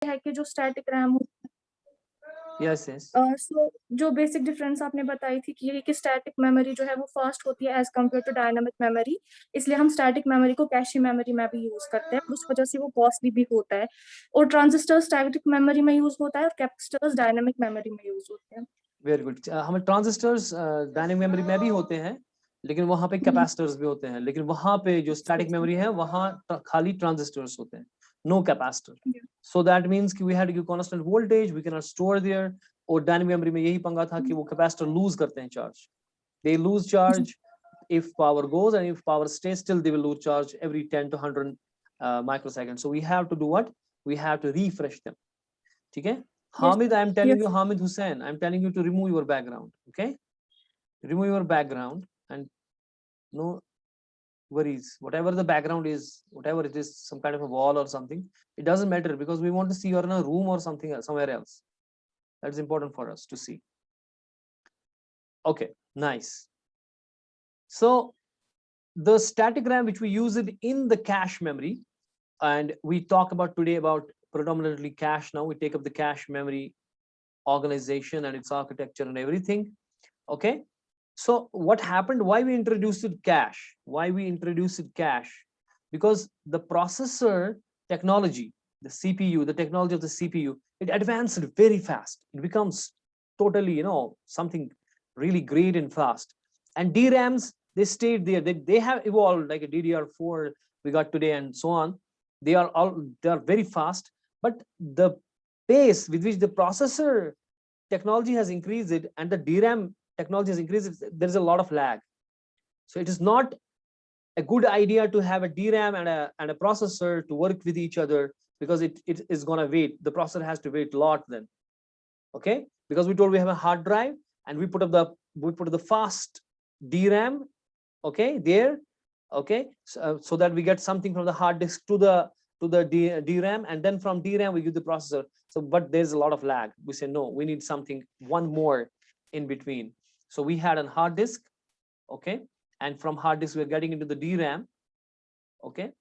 है कि जो static RAM yes yes so जो बेसिक डिफरेंस आपने बताई थी कि ये कि स्टैटिक मेमोरी जो है वो फास्ट होती है as compare to dynamic memory, इसलिए हम स्टैटिक मेमोरी को कैशे मेमोरी में भी यूज करते हैं, उस वजह से वो कॉस्टली भी होता है। और ट्रांजिस्टर स्टैटिक मेमोरी में यूज होता है और कैपेसिटर्स डायनामिक मेमोरी में यूज होते हैं। Very good. हमें ट्रांजिस्टर्स डायनेमिक मेमोरी में भी होते हैं, लेकिन वहां पे कैपेसिटर्स भी होते हैं, लेकिन वहां पे जो स्टैटिक मेमोरी है वहां खाली ट्रांजिस्टर्स होते हैं, no capacitor. So that means कि we had to give constant voltage, we can not store there. और डायनेमिक मेमोरी में यही पंगा था कि वो कैपेसिटर लूज करते हैं charge, they lose charge if power goes, and if power stays still they will lose charge every 10 to 100 microseconds. So we have to do what? We have to refresh them. ठीक है? Hamid, I am telling you, Yes. Hamid Hussain, I am telling you to remove your background. Okay? Remove your background and no worries. Whatever the background is, whatever it is, some kind of a wall or something, it doesn't matter because we want to see you're in a room or something else, somewhere else. That's important for us to see. Okay, nice. So the static RAM, which we use it in the cache memory, and we talk about today about predominantly cache. Now we take up the cache memory organization and its architecture and everything. Okay, so what happened, why we introduced cache, because the processor technology, the CPU, the technology of the CPU, it advanced very fast. It becomes totally, something really great and fast. And DRAMs, they stayed there. They have evolved like a DDR4 we got today and so on. They are very fast, but the pace with which the processor technology has increased it and the DRAM technology has increased, there's a lot of lag. So it is not a good idea to have a DRAM and a processor to work with each other, because it is going to wait. The processor has to wait a lot then. Okay, because we told we have a hard drive and we put the fast DRAM, okay, there, okay, so that we get something from the hard disk to the DRAM, and then from DRAM we give the processor. So but there's a lot of lag. We say no, we need something one more in between. So we had a hard disk, okay, and from hard disk we're getting into the DRAM, okay,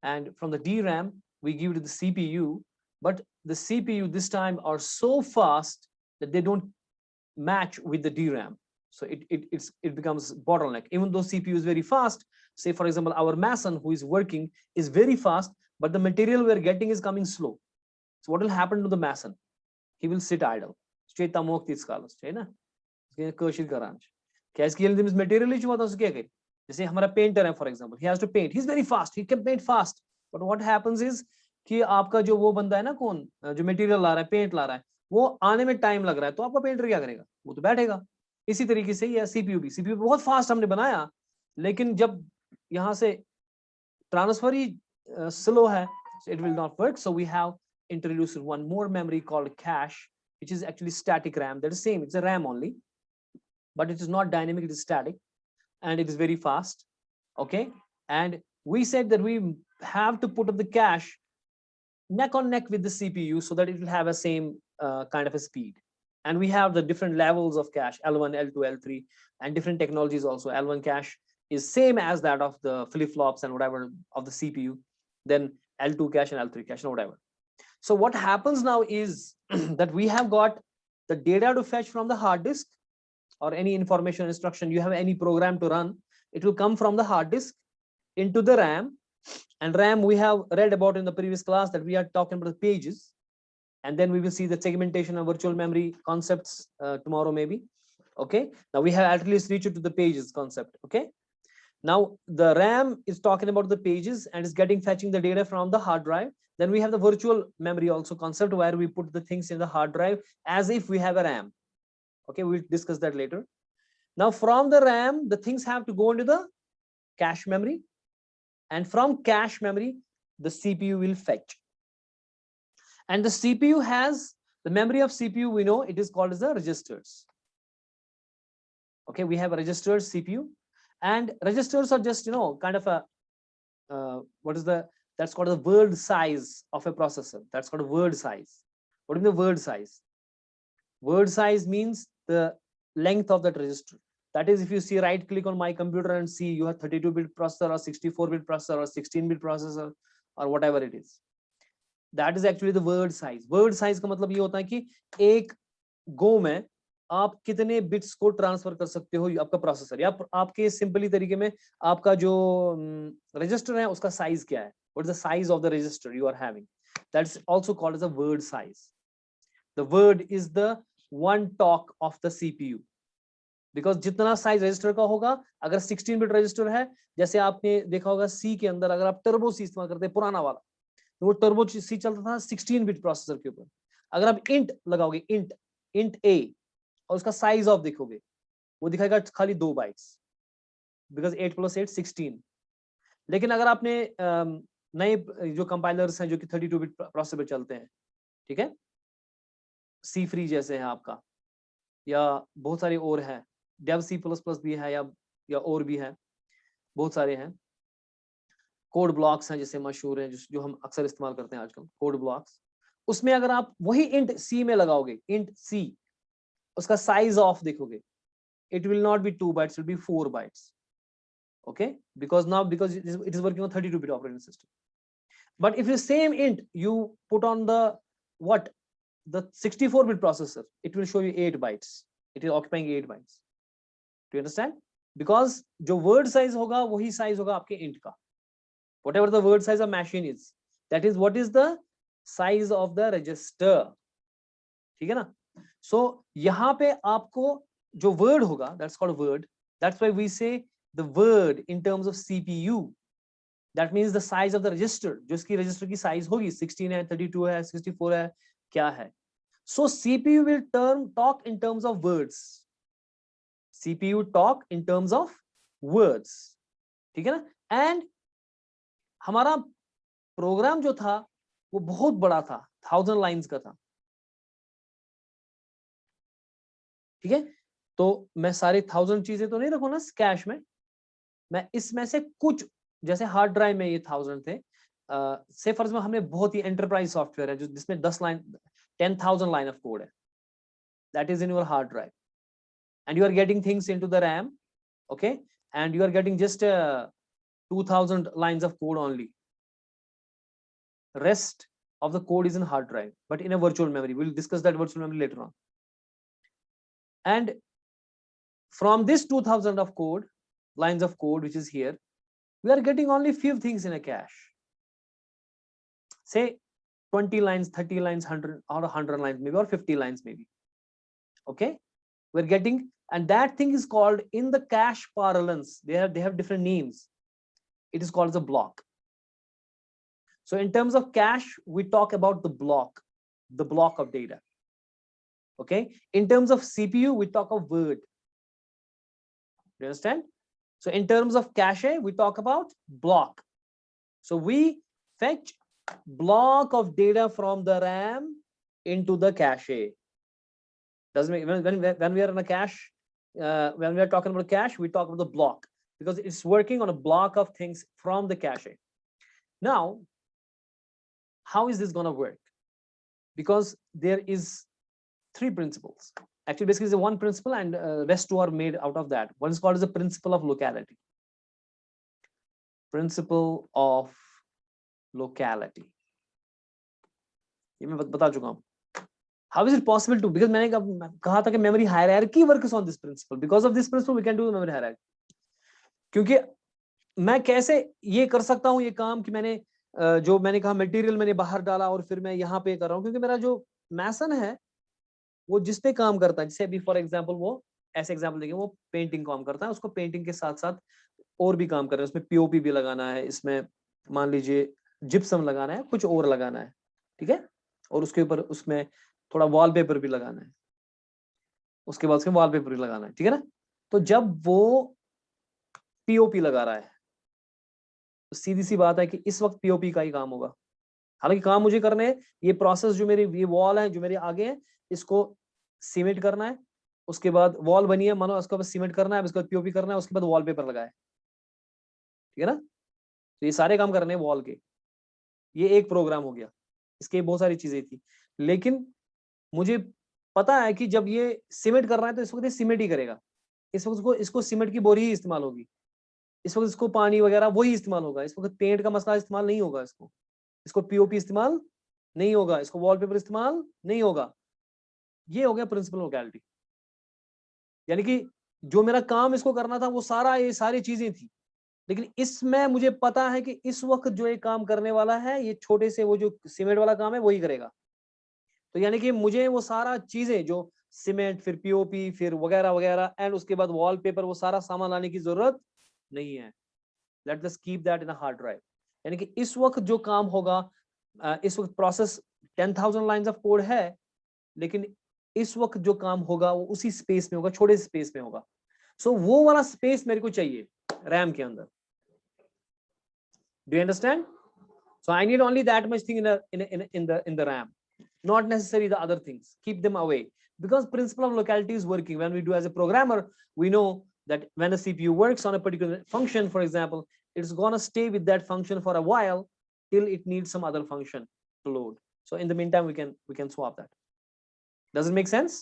and from the DRAM we give it to the CPU, but the CPU this time are so fast that they don't match with the DRAM. So it becomes bottleneck. Even though CPU is very fast, say for example our mason who is working is very fast, but the material we're getting is coming slow. So what will happen to the mason? He will sit idle. जैसे हमारा painter है for example, he has to paint, he's very fast, he can paint fast, but what happens is कि आपका जो वो बंदा है ना, कौन जो मटेरियल ला रहा है, पेंट ला रहा है, वो आने में टाइम लग रहा है, तो आपका पेंटर क्या करेगा? वो तो बैठेगा। इसी तरीके से ये सीपीयू बहुत फास्ट हमने बनाया, लेकिन जब यहाँ से ट्रांसफर ही स्लो है, so it will not work. So we have introduced one more memory called cache, which is actually static RAM. That is same, it's a RAM only, but it is not dynamic, it is static, and it is very fast. Okay, and we said that we have to put up the cache neck on neck with the CPU so that it will have a same kind of a speed. And we have the different levels of cache, L1, L2, L3, and different technologies also. L1 cache is same as that of the flip-flops and whatever of the CPU, then L2 cache and L3 cache and whatever. So what happens now is that we have got the data to fetch from the hard disk, or any information instruction, you have any program to run, it will come from the hard disk into the RAM. And RAM we have read about in the previous class, that we are talking about the pages, and then we will see the segmentation and virtual memory concepts tomorrow maybe. Okay, now we have at least reached to the pages concept. Okay, now the RAM is talking about the pages and is getting fetching the data from the hard drive. Then we have the virtual memory also concept, where we put the things in the hard drive as if we have a RAM. Okay, we'll discuss that later. Now from the RAM, the things have to go into the cache memory, and from cache memory, the CPU will fetch. And the CPU has the memory of CPU, we know it is called as the registers. Okay, we have a registered CPU, and registers are just, kind of a that's called the word size of a processor. That's called a word size. What is the word size? Word size means the length of that register. That is, if you see, right click on my computer and see you have 32-bit processor or 64-bit processor or 16-bit processor or whatever it is. That is actually the word size. Word size का मतलब ये होता है कि एक गो में आप कितने बिट्स को ट्रांसफर कर सकते हो आपका प्रोसेसर, या आपके सिंपली तरीके में आपका जो रजिस्टर है उसका साइज क्या है, what is the size of the register you are having, that's also called as a word size. The word is the one talk of the CPU, because जितना साइज रजिस्टर का होगा, अगर 16 bit register है, जैसे आपने देखा होगा सी के अंदर अगर आप टर्बो सी इस्तेमाल करते हैं पुराना वाला, तो वो टर्बो सी चलता था 16 बिट प्रोसेसर के ऊपर। अगर आप इंट लगाओगे, इंट इंट ए, और उसका साइज ऑफ देखोगे, वो दिखाएगा खाली 2 बाइट्स, बिकॉज 8 + 8 16। लेकिन अगर आपने नए जो कंपाइलर्स हैं जो कि 32 बिट प्रोसेसर पे चलते हैं, ठीक है, सी फ्री जैसे है आपका, या बहुत सारे और हैं, डेव सी प्लस प्लस भी है, या और भी है, बहुत सारे हैं। कोड ब्लॉक्स हैं जैसे मशहूर हैं, जो हम अक्सर इस्तेमाल करते हैं आजकल, कोड ब्लॉक्स। उसमें अगर आप वही इंट सी में लगाओगे, इंट सी, उसका साइज ऑफ देखोगे, it will not be 2 bytes, it will be 4 bytes. Okay, because it is working on 32 bit operating system. But if the same int you put on the the 64 bit processor, it will show you 8 bytes. It is occupying 8 bytes. Do you understand? Because जो word size होगा वही size होगा आपके int का, whatever the word size of machine is, that is what is the size of the register. ठीक है ना? So यहाँ पे आपको जो word होगा, that's called word. That's why we say the word in terms of CPU. That means the size of the register, जो इसकी register की size होगी, 16 है, 32 है, 64 है, क्या है? So CPU will talk in terms of words. CPU talk in terms of words. ठीक है ना? And हमारा प्रोग्राम जो था वो बहुत बड़ा था, 1000 लाइन्स का था। ठीक है, तो मैं सारी 1000 चीजें तो नहीं रखूँ ना कैश में, मैं इसमें से कुछ, जैसे हार्ड ड्राइव में ये 1000 थे, से फर्ज में हमने बहुत ही एंटरप्राइज सॉफ्टवेयर है जो जिसमें 10,000 लाइन ऑफ कोड है, that is in your hard drive, and you are getting things into the RAM, okay, and you are getting just 2000 lines of code only, rest of the code is in hard drive but in a virtual memory. We'll discuss that virtual memory later on. And from this 2000 of code, lines of code which is here, we are getting only few things in a cache, say 20 lines, 30 lines, 100 or 100 lines maybe, or 50 lines maybe. Okay, we're getting, and that thing is called, in the cache parlance, they have different names, it is called as a block. So in terms of cache, we talk about the block of data. Okay, in terms of CPU, we talk of word. Do you understand? So in terms of cache, we talk about block. So we fetch block of data from the RAM into the cache. Doesn't make, when we are in a cache, when we are talking about cache, we talk about the block, because it's working on a block of things from the cache. Now, how is this going to work? Because there is 3 principles. Actually, basically, it's one principle, and rest 2 are made out of that. One is called as the principle of locality. Principle of locality. ये मैं बता चुका हूँ. How is it possible to? Because मैंने कहा था कि memory hierarchy works on this principle. Because of this principle, we can do memory hierarchy. क्योंकि मैं कैसे ये कर सकता हूँ ये काम कि मैंने जो मैंने कहा मटेरियल मैंने बाहर डाला और फिर मैं यहाँ पे कर रहा हूँ, क्योंकि मेरा जो मैसन है वो जिस पे काम करता है, जैसे अभी फॉर एग्जांपल वो ऐसे एग्जांपल देखिए, वो पेंटिंग काम करता है, उसको पेंटिंग के साथ साथ और भी काम कर रहे हैं, उसमें पीओपी भी लगाना है, इसमें मान लीजिए जिप्सम लगाना है, कुछ और लगाना है, ठीक है, और उसके ऊपर उसमें थोड़ा वॉलपेपर भी लगाना है, उसके बाद उसमें वॉलपेपर भी लगाना है, ठीक है ना। तो जब वो पीओपी लगा रहा है तो सीधी सी बात है कि इस वक्त पीओपी का ही काम होगा, हालांकि काम मुझे करने हैं, ये प्रोसेस जो मेरी ये वॉल है जो मेरे आगे है, इसको सीमेंट करना है, उसके बाद वॉल बनी है मानो, उसके बाद सीमेंट करना है, उसके बाद पीओपी करना है, उसके बाद वॉलपेपर लगाए, ठीक है ना। तो ये सारे काम करने हैं वॉल के, ये एक प्रोग्राम हो गया, इसके बहुत सारी चीजें थी, लेकिन मुझे पता है कि जब ये सीमेंट कर रहा है तो इस वक्त ये सीमेंट ही करेगा, इस वक्त इसको सीमेंट की बोरी ही इस्तेमाल होगी, इस वक्त इसको पानी वगैरह वही इस्तेमाल होगा, इस वक्त पेंट का मसला इस्तेमाल नहीं होगा, इसको पीओपी इस्तेमाल नहीं होगा, इसको वॉलपेपर इस्तेमाल नहीं होगा। ये हो गया प्रिंसिपल लोकेलिटी, यानी कि जो मेरा काम इसको करना था वो सारा ये सारी चीजें थी, लेकिन इसमें मुझे पता है कि इस वक्त जो ये काम करने वाला है ये छोटे से वो जो सीमेंट वाला काम है वही करेगा। तो यानी कि मुझे वो सारा चीजें जो सीमेंट फिर पीओपी फिर वगैरह वगैरह एंड उसके बाद वॉलपेपर वो सारा सामान लाने की जरूरत नहीं है। Let us keep that in a hard drive. यानी कि इस वक्त जो काम होगा, इस वक्त प्रोसेस 10,000 लाइंस ऑफ कोड है, लेकिन इस वक्त जो काम होगा वो उसी स्पेस में होगा, छोटे स्पेस में होगा। सो वो वाला स्पेस मेरे को चाहिए रैम के अंदर। Do you understand? So I need only that much thing in the RAM, not necessarily the other things. Keep them away, because principle of locality is working. When we do as a programmer, we know that when the CPU works on a particular function, for example, it's going to stay with that function for a while till it needs some other function to load. So in the meantime we can swap that. Does it make sense?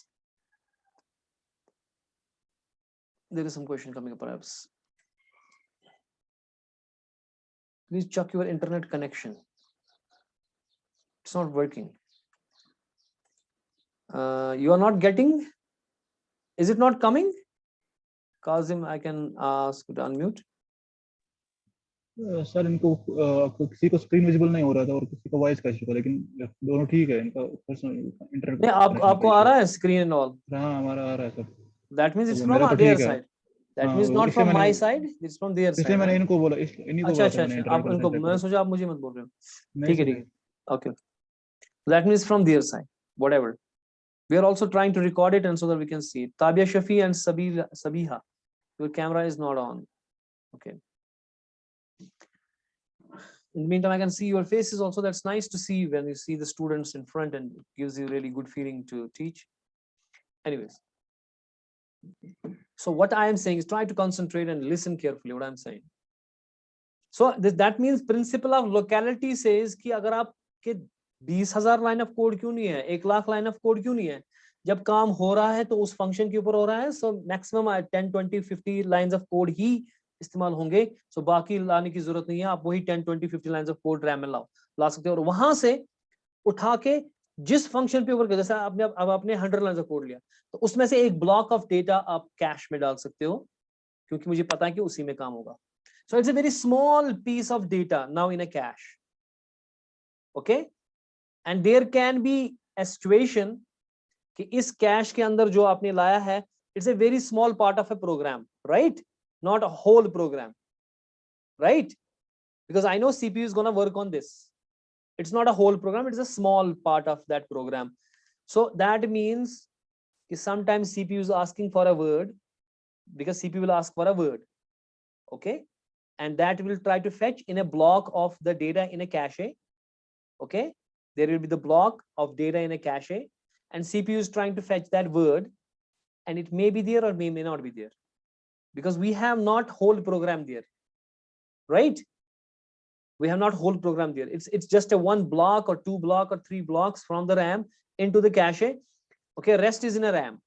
There is some question coming up perhaps. Please check your internet connection. It's not working. You are not getting? Is it not coming? Kazim, I can ask to unmute. Sir इनको किसी को screen visible नहीं हो रहा था और किसी को वॉइस का इशू था, लेकिन दोनों ठीक है इनका पर्सनल इंटरनेट। नहीं, आपको आ रहा है स्क्रीन एंड ऑल? हाँ हमारा आ रहा है सर। That means it's तो from मेरा तो their ठीक है। side. That हाँ, means not इसलिए from my मैंने side, it's from their इसलिए side. मैंने Right? इनको बोला, इन्हीं को अच्छा बोला अच्छा था मैंने अच्छा, आप इंटरनेट इनको, चेक मैं करो। सोचा आप मुझे मत बोल रहे हो। नहीं ठीक है सर, ठीक है, okay. That means from their side, whatever. We are also trying to record it and so that we can see it. Tabia Shafi and Sabiha, your camera is not on. Okay. In the meantime, I can see your faces also. That's nice to see when you see the students in front, and it gives you really good feeling to teach. Anyways, so what I am saying is try to concentrate and listen carefully what I'm saying. So that means principle of locality says कि अगर आप के 20,000 line of code क्यों नहीं है, 1,00,000 line of code क्यों नहीं है, जब काम हो रहा है तो उस फंक्शन के ऊपर हो रहा है, so maximum 10 20 50 lines of code ही इस्तेमाल होंगे। सो बाकी लाने की जरूरत नहीं है, आप वही 10 20 50 लाइंस ऑफ कोड रैम में ला सकते हो और वहां से उठा के जिस फंक्शन पे ऊपर, जैसे आपने अब आपने 100 लाइंस ऑफ कोड लिया तो उसमें से एक ब्लॉक ऑफ डेटा आप कैश में डाल सकते हो, क्योंकि मुझे पता है कि उसी में काम होगा। So it's a very small piece of data now in a cache. Okay? And there can be a situation कि इस कैश के अंदर जो आपने लाया है, it's a very small part of a program, right? Not a whole program, right? Because I know CPU is going to work on this. It's not a whole program, it's a small part of that program. So that means कि sometimes CPU is asking for a word, because CPU will ask for a word. Okay? And that will try to fetch in a block of the data in a cache. Okay, there will be the block of data in a cache, and CPU is trying to fetch that word, and it may be there or may not be there, because we have not whole program there, right? We have not whole program there. It's just a one block or two block or three blocks from the RAM into the cache. Okay, rest is in a RAM.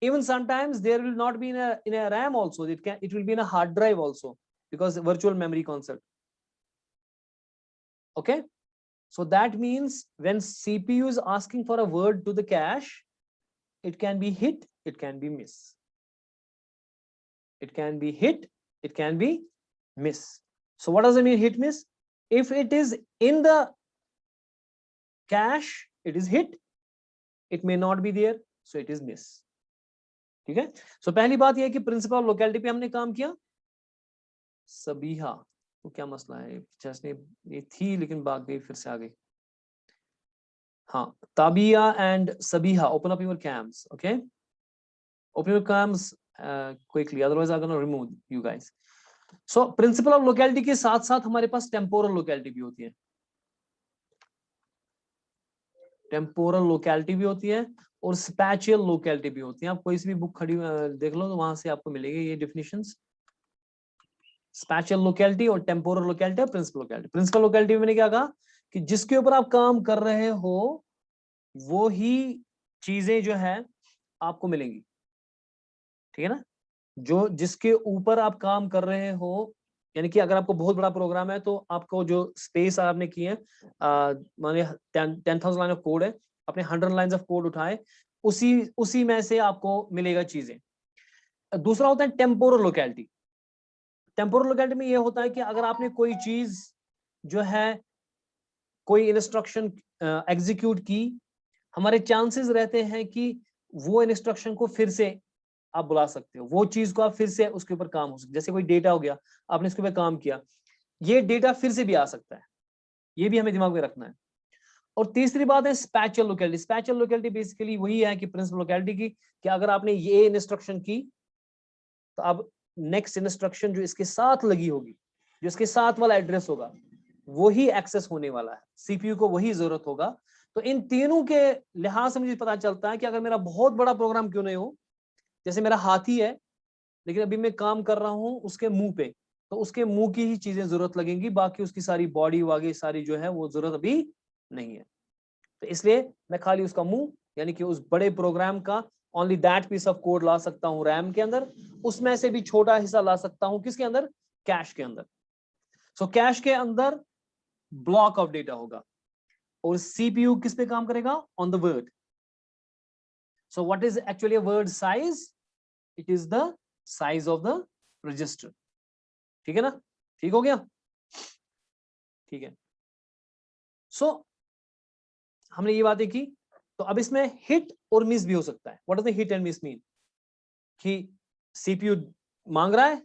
Even sometimes there will not be in a RAM also. It will be in a hard drive also, because virtual memory concept. Okay, so that means when CPU is asking for a word to the cache, it can be hit, it can be miss. It can be hit, it can be miss. So what does it mean, hit miss? If it is in the cache, it is hit. It may not be there, so it is miss. ठीक है? So पहली बात यह है कि principle of locality पे हमने काम किया। सबीहा, तो क्या मसला है? जैसे ये थी लेकिन भाग गई, फिर से आ गई। हाँ, Tabia and Sabiha, open up your cams, okay? Open your cams quickly, otherwise I'm gonna remove you guys. So principle of locality के साथ साथ हमारे पास temporal locality भी होती है। Temporal locality भी होती है और spatial locality भी होती है। आप कोई सी भी बुक खड़ी देख लो तो वहां से आपको मिलेगी ये definitions। Spatial locality और temporal locality और principal locality। Principal locality में मैंने क्या कहा कि जिसके ऊपर आप काम कर रहे हो वो ही चीजें जो है आपको मिलेंगी, ठीक है ना? जो जिसके ऊपर आप काम कर रहे हो यानी कि अगर आपको बहुत बड़ा प्रोग्राम है तो आपको जो स्पेस आपने की है, माने 10,000 लाइन ऑफ कोड है, अपने 100 लाइन्स ऑफ कोड उठाए, उसी में से आपको मिलेगा चीजें। दूसरा होता है टेम्पोरल लोकेलिटी। टेम्पोरल लोकेलिटी में ये होता है कि अगर आपने कोई चीज जो है, कोई इंस्ट्रक्शन एग्जीक्यूट की, हमारे चांसेस रहते हैं कि वो इंस्ट्रक्शन को फिर से आप बुला सकते हो, वो चीज को आप फिर से उसके ऊपर काम हो सकता है। जैसे कोई डेटा हो गया, आपने इसके ऊपर काम किया, ये डेटा फिर से भी आ सकता है, ये भी हमें दिमाग में रखना है। और तीसरी बात है स्पैचुअल लोकेलिटी। स्पैचुअल लोकेलिटी बेसिकली वही है कि प्रिंसिपल लोकेलिटी की, कि अगर आपने ये इंस्ट्रक्शन की तो अब नेक्स्ट इंस्ट्रक्शन जो इसके साथ लगी होगी, जो इसके साथ वाला एड्रेस होगा, वही एक्सेस होने वाला है, सीपीयू को वही जरूरत होगा। तो इन तीनों के लिहाज से मुझे पता चलता है कि अगर मेरा बहुत बड़ा प्रोग्राम क्यों नहीं हो, जैसे मेरा हाथी है लेकिन अभी मैं काम कर रहा हूं उसके मुंह पे, तो उसके मुंह की ही चीजें जरूरत लगेंगी, बाकी उसकी सारी बॉडी वागी सारी जो है वो जरूरत अभी नहीं है। तो इसलिए मैं खाली उसका मुंह, यानी कि उस बड़े प्रोग्राम का only that piece of code ला सकता हूं रैम के अंदर, उसमें से भी छोटा हिस्सा ला सकता हूं किसके अंदर, कैश के अंदर। सो कैश के अंदर ब्लॉक ऑफ डेटा होगा और सीपीयू किस पे काम करेगा, on the word. So what is actually a word size, it is the size of the register. ठीक है ना, ठीक हो गया, ठीक है। सो हमने ये बातें की, तो अब इसमें हिट और मिस भी हो सकता है। What does the hit and miss mean, कि सीपीयू मांग रहा है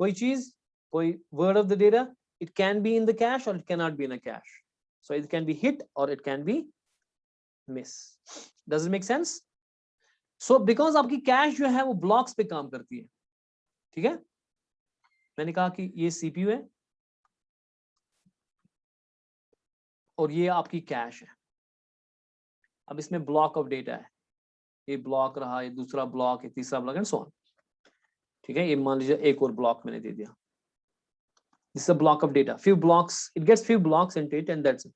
कोई चीज, कोई word of the data, it can be in the cache और it can not be in a cache, so it can be hit और it can be miss. Does it make sense? So because आपकी cache जो है वो blocks पे काम करती है, ठीक है। मैंने कहा कि ये सीपीयू है और ये आपकी कैश है। अब इसमें ब्लॉक ऑफ डेटा है, ये ब्लॉक रहा, ये दूसरा ब्लॉक, ये तीसरा ब्लॉक एंड सो ऑन, ठीक है। ये मान लीजिए एक और ब्लॉक मैंने दे दिया, this is a block of data, few blocks, it gets few blocks into it and that's it.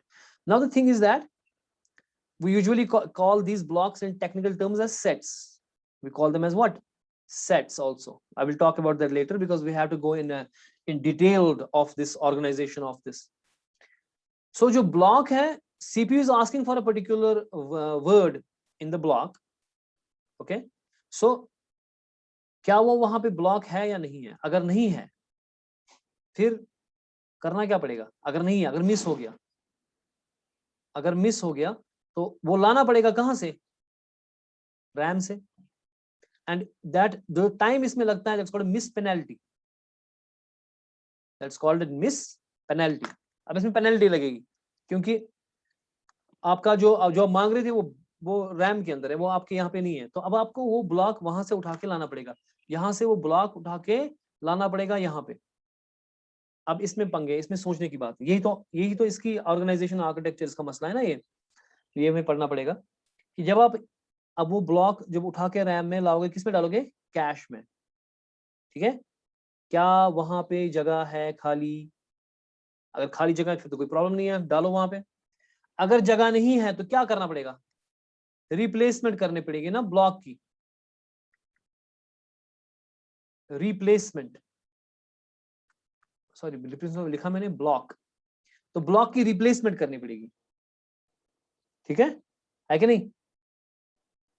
Now the thing is that we usually call these blocks in technical terms as sets. We call them as what, sets also. I will talk about that later because we have to go in detailed of this organization of this. So जो block है, CPU is asking for a particular word in the block, okay. So क्या वो वहां पे block है या नहीं है? अगर नहीं है फिर करना क्या पड़ेगा? अगर नहीं है, अगर मिस हो गया, अगर मिस हो गया तो वो लाना पड़ेगा कहां से, रैम से। एंड दैट जो टाइम इसमें लगता है, that's called miss penalty, that's called miss penalty. अब इसमें पेनल्टी लगेगी क्योंकि आपका जो मांग रहे थे वो रैम के अंदर है, वो आपके यहाँ पे नहीं है, तो अब आपको वो ब्लॉक वहां से उठा के लाना पड़ेगा, यहाँ से वो ब्लॉक उठा के लाना पड़ेगा यहाँ पे। अब इसमें पंगे, इसमें सोचने की बात है, यही तो इसकी ऑर्गेनाइजेशन आर्किटेक्चर इसका मसला है ना। ये हमें पढ़ना पड़ेगा कि जब आप अब वो ब्लॉक जब उठा के रैम में लाओगे, किस पे डालोगे, कैश में, ठीक है। क्या वहां पे जगह है खाली? अगर खाली जगह है फिर तो कोई प्रॉब्लम नहीं है, डालो वहां पे। अगर जगह नहीं है तो क्या करना पड़ेगा, रिप्लेसमेंट करनी पड़ेगी ना ब्लॉक की, रिप्लेसमेंट, सॉरी रिप्लेसमेंट लिखा मैंने ब्लॉक, तो ब्लॉक की रिप्लेसमेंट करनी पड़ेगी, ठीक है कि नहीं।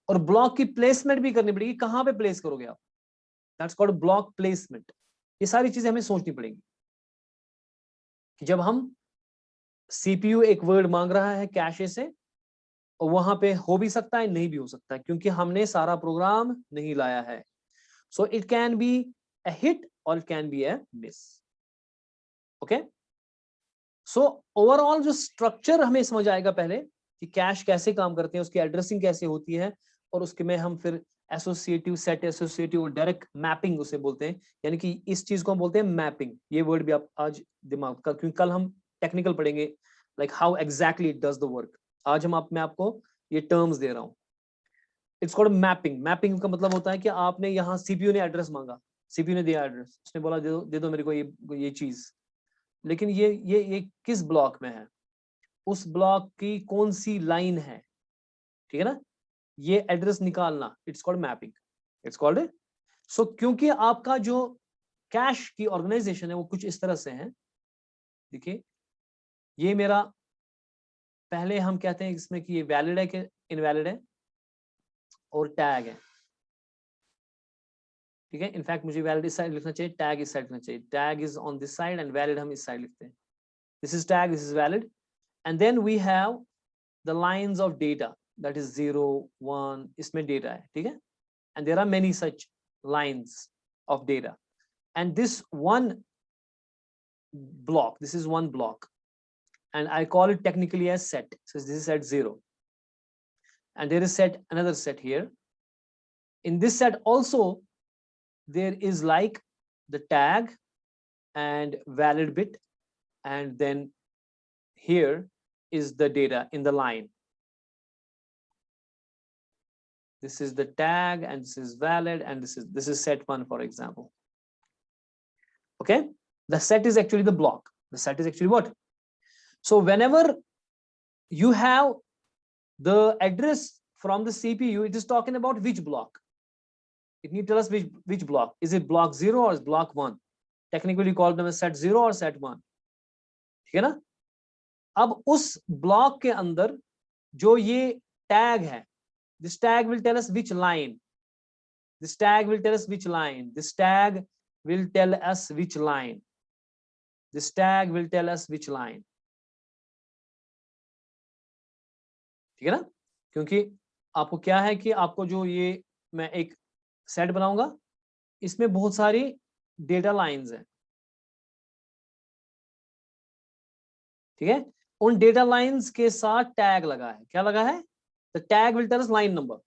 और ब्लॉक की प्लेसमेंट भी करनी पड़ेगी, कहां पे प्लेस करोगे आप, दैट्स कॉल्ड ब्लॉक प्लेसमेंट। ये सारी चीजें हमें सोचनी पड़ेंगी कि जब हम सीपीयू एक वर्ड मांग रहा है कैशे से, और वहां पे हो भी सकता है, नहीं भी हो सकता है, क्योंकि हमने सारा प्रोग्राम नहीं लाया है। So it can be a hit और it can be a miss, okay. So overall जो स्ट्रक्चर हमें समझ आएगा पहले कि कैश कैसे काम करते हैं, उसकी एड्रेसिंग कैसे होती है, और उसके में हम फिर associative set, associative direct mapping उसे बोलते हैं, यानी कि इस चीज को हम बोलते हैं मैपिंग। ये वर्ड भी आप आज दिमाग का, क्योंकि कल हम टेक्निकल पढ़ेंगे, like how exactly it does the work. आज मैं आपको ये टर्म्स दे रहा हूँ। It's called mapping. मैपिंग का मतलब होता है कि आपने यहाँ सीपीयू ने एड्रेस मांगा, सीपीयू ने दिया एड्रेस, उसने बोला दे दो मेरे को ये चीज, लेकिन ये किस ब्लॉक में है, उस ब्लॉक की कौन सी लाइन है, ठीक है ना, ये एड्रेस निकालना, it's called mapping, it's called. So क्योंकि आपका जो कैश की ऑर्गेनाइजेशन है वो कुछ इस तरह से है। देखिए ये मेरा, पहले हम कहते हैं इसमें कि ये वैलिड है कि इनवैलिड है, और टैग है, ठीक है। इनफैक्ट मुझे वैलिड इस साइड लिखना चाहिए, टैग इस साइड लिखना चाहिए। Tag is on this side and valid हम इस साइड लिखते हैं। This is tag, this is valid, and then we have the lines of data, that is 0 1, इसमें डेटा है, ठीक है। And there are many such lines of data, and this one block, this is one block, and I call it technically as set. So this is set 0, and there is set, another set here. In this set also there is like the tag and valid bit, and then here is the data in the line. This is the tag and this is valid, and this is set 1, for example. Okay, the set is actually the block. The set is actually what? So whenever you have the address from the CPU, it is talking about which block. It need to tell us which block. Is it block 0 or is block 1? Technically we call them as set 0 or set 1. ठीक है ना? अब उस block के अंदर जो ये tag है, this tag will tell us which line. This tag will tell us which line. This tag will tell us which line. This tag will tell us which line. ठीक है ना? क्योंकि आपको क्या है कि आपको जो ये मैं एक सेट बनाऊंगा, इसमें बहुत सारी डेटा लाइंस हैं, ठीक है। उन डेटा लाइंस के साथ टैग लगा है। क्या लगा है? The tag will tell us line number,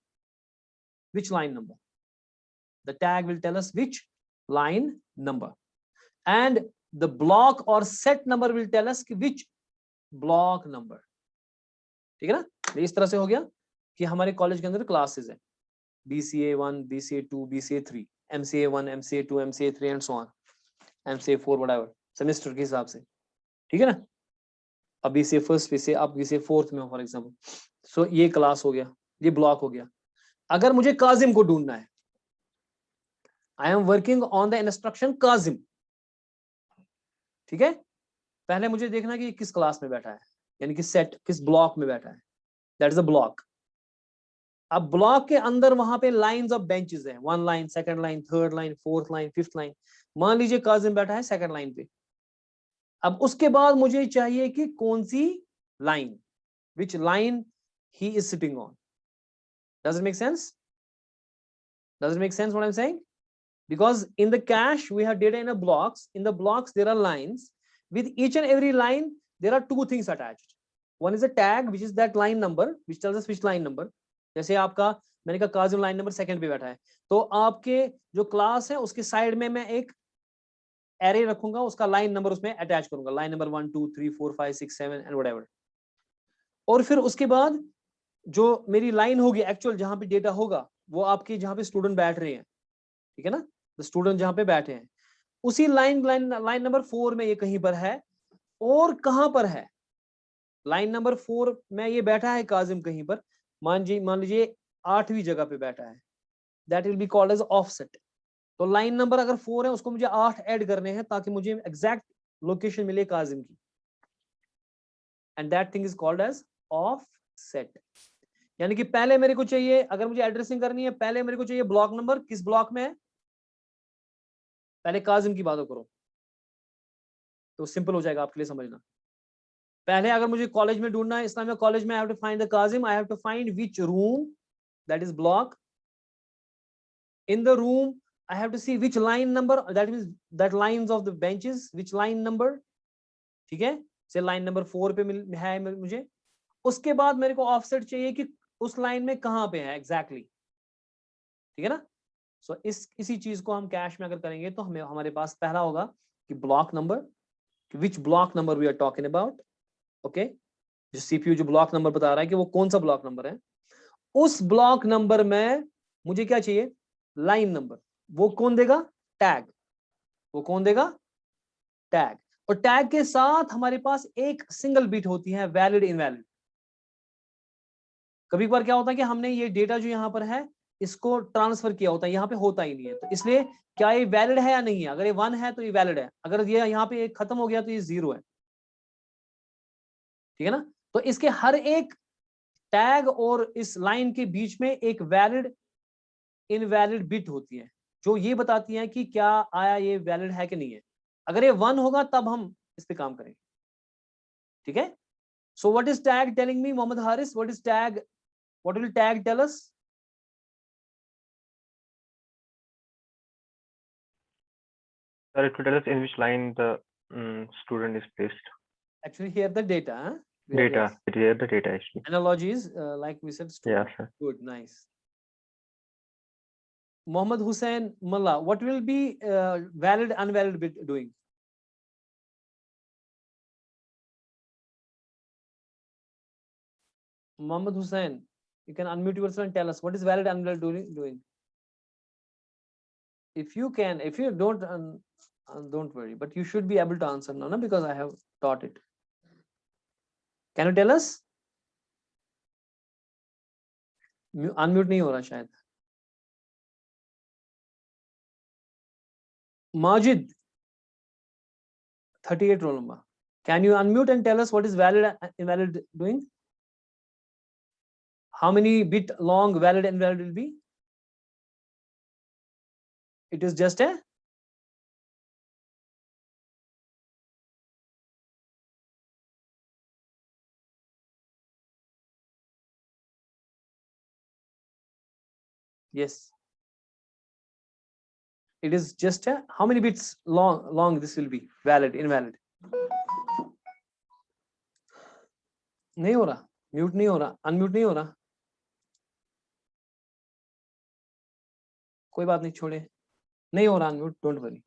which line number. The tag will tell us which line number, and the block or set number will tell us which block number. ठीक है ना? इस तरह से हो गया कि हमारे कॉलेज के अंदर क्लासेस हैं, BCA1, BCA2, BCA3, MCA1, MCA2, MCA3 and so on, MCA4, whatever, semester के हिसाब से, ठीक है ना। अब BCA फर्स्ट पे से आप BCA फोर्थ में हो फॉर एग्जाम्पल, सो ये क्लास हो गया, ये ब्लॉक हो गया। अगर मुझे काजिम को ढूंढना है, I am working on the instruction Kazim, ठीक है। पहले मुझे देखना कि किस क्लास में बैठा है, यानी कि सेट किस ब्लॉक में बैठा है, दैट इज अ ब्लॉक। अब ब्लॉक के अंदर वहां पे लाइंस ऑफ बेंचेस हैं, 1 line, 2nd line, 3rd line, 4th line, 5th line. मान लीजिए काजिम बैठा है 2nd लाइन पे। अब उसके बाद मुझे चाहिए कि कौन सी line, which line he is sitting on. Does it make sense? Does it make sense what I am saying? Because in the cache we have data in a blocks. In the blocks there are lines. With each and every line there are 2 things attached. One is a tag, which is that line number, which tells us which line number. जैसे आपका मैंने कहा Kazim line number 2nd पे बैठा है, तो आपके जो क्लास है उसके साइड में मैं एक एरे रखूंगा, उसका लाइन नंबर उसमें अटैच करूंगा, लाइन नंबर 1 2 3 4 5 6 7 एंड व्हाटएवर। और फिर उसके बाद जो मेरी लाइन होगी एक्चुअल, जहां पे डेटा होगा, वो आपके जहां पे स्टूडेंट बैठ रहे हैं, ठीक है ना, स्टूडेंट जहां पे बैठे हैं, उसी लाइन नंबर 4 में ये कहीं पर है। और कहां पर है? लाइन नंबर 4 में ये बैठा है काजिम कहीं पर, मान लीजिए 8वीं जगह पे बैठा है, that will be called as offset. तो लाइन नंबर अगर 4 है, उसको मुझे 8 ऐड करने हैं ताकि मुझे एग्जैक्ट लोकेशन मिले काजिम की, and that thing is called as offset. यानी कि पहले मेरे को चाहिए, अगर मुझे एड्रेसिंग करनी है, पहले मेरे को चाहिए ब्लॉक नंबर, किस ब्लॉक में है, पहले काजिम की बात करो तो सिंपल हो जाएगा आपके लिए समझना। पहले अगर मुझे कॉलेज में ढूंढना है, इस्लामिया कॉलेज में, I have to find the Kazim, I have to find which room, that is block. In the room I have to see which line number, that means that lines of the benches, which line number, ठीक है। से line number 4 पे है मुझे। उसके बाद मेरे को ऑफसेट चाहिए कि उस लाइन में कहां पे है एग्जैक्टली, ठीक है ना। सो इसी चीज को हम कैश में अगर करेंगे तो हमें हमारे पास पहला होगा कि block number, which block number we are talking about, okay. जो सीपीयू जो ब्लॉक नंबर बता रहा है कि वो कौन सा ब्लॉक नंबर है, उस ब्लॉक नंबर में मुझे क्या चाहिए, लाइन नंबर। वो कौन देगा? टैग। वो कौन देगा? टैग। और टैग के साथ हमारे पास एक सिंगल बिट होती है, वैलिड इनवैलिड। कभी बार क्या होता है कि हमने ये डेटा जो यहां पर है, इसको ट्रांसफर किया होता है, यहाँ पे होता ही नहीं है। तो इसलिए क्या ये वैलिड है या नहीं है? अगर ये 1 है तो ये वैलिड है, अगर ये यहाँ पे खत्म हो गया तो ये 0 है, ठीक है ना। तो इसके हर एक टैग और इस लाइन के बीच में एक वैलिड इनवैलिड बिट होती है, जो ये बताती है कि क्या आया ये वैलिड है कि नहीं है। अगर ये 1 होगा तब हम इस पे काम करेंगे, ठीक है। So what is tag telling me, Mohammad Haris, what is tag, what will tag tell us? Sir, it will tell us in which line the student is placed. Actually here the data, huh? Data. Yes. It is the data actually. Analogies, like we said, student. Yeah, sir. Good, nice. Mohammad Hussain Mullah, what will be valid unvalid bit doing? Mohammad Hussain, you can unmute yourself and tell us what is valid unvalid doing. If you can, if you don't worry, but you should be able to answer now, no? Because I have taught it. Can you tell us? Unmute नहीं हो रहा शायद. Majid, 38 roll number. Can you unmute and tell us what is valid and invalid doing? How many bit long valid and invalid will be? It is just a yes. It is just a how many bits long this will be valid invalid. नहीं हो रहा, mute नहीं हो रहा, unmute नहीं हो रहा, कोई बात नहीं, छोड़े, नहीं हो रहा अनम्यूट, डोंट वरी।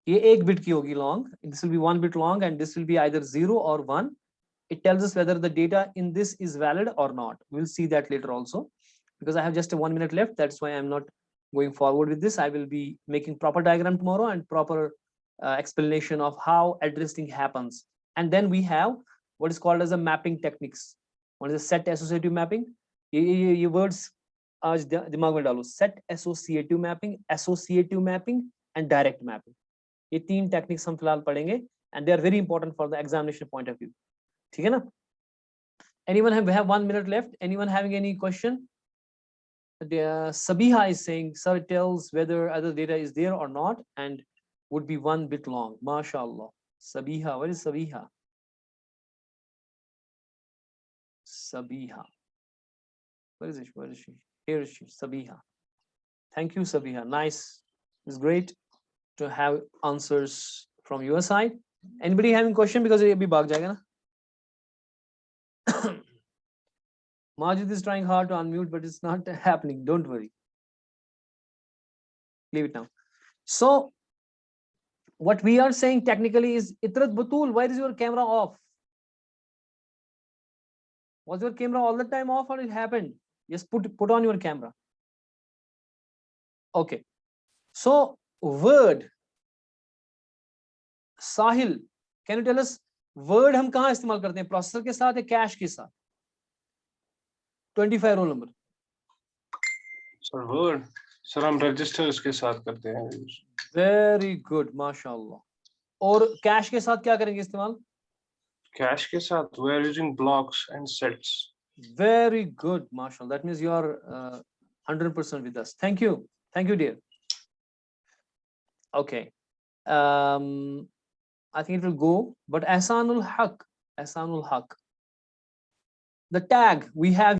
ये एक बिट की होगी long, this will be 1 bit long and this will be either 0 or 1. It tells us whether the data in this is valid or not. We'll see that later also, because I have just 1 minute left. That's why I'm not going forward with this. I will be making proper diagram tomorrow and proper explanation of how addressing happens. And then we have what is called as a mapping techniques. One is a set associative mapping. ये words आज दिमाग में डालो, set associative mapping and direct mapping. ये 3 techniques हम फिलहाल पढ़ेंगे and they are very important for the examination point of view. ठीक है ना? Anyone have 1 minute left? Anyone having any question? Sabiha is saying, sir, it tells whether other data is there or not and would be 1 bit long. MashaAllah. Sabiha, where is Sabiha? Sabiha. Where is it? Where is she? Here is she, Sabiha. Thank you, Sabiha. Nice. It's great to have answers from your side. Anybody having question? Because ये भी भाग जाएगा ना? Majid is trying hard to unmute, but it's not happening. Don't worry. Leave it now. So, what we are saying technically is, Itrat Batul, why is your camera off? Was your camera all the time off or it happened? Just put on your camera. Okay. So, word. Sahil, can you tell us word हम कहाँ इस्तेमाल करते हैं? Processor के साथ या cash के साथ? 25 roll number. Sir, word. Sir, हम registers के साथ करते हैं. Very good, माशाल्लाह. और कैश के साथ क्या करेंगे इस्तेमाल? Cache के साथ we are using blocks and sets. Very good, mashallah. That means you are 100% with us. Thank you, dear. Okay. I think it will go, but Ahsanul Haq, the tag we have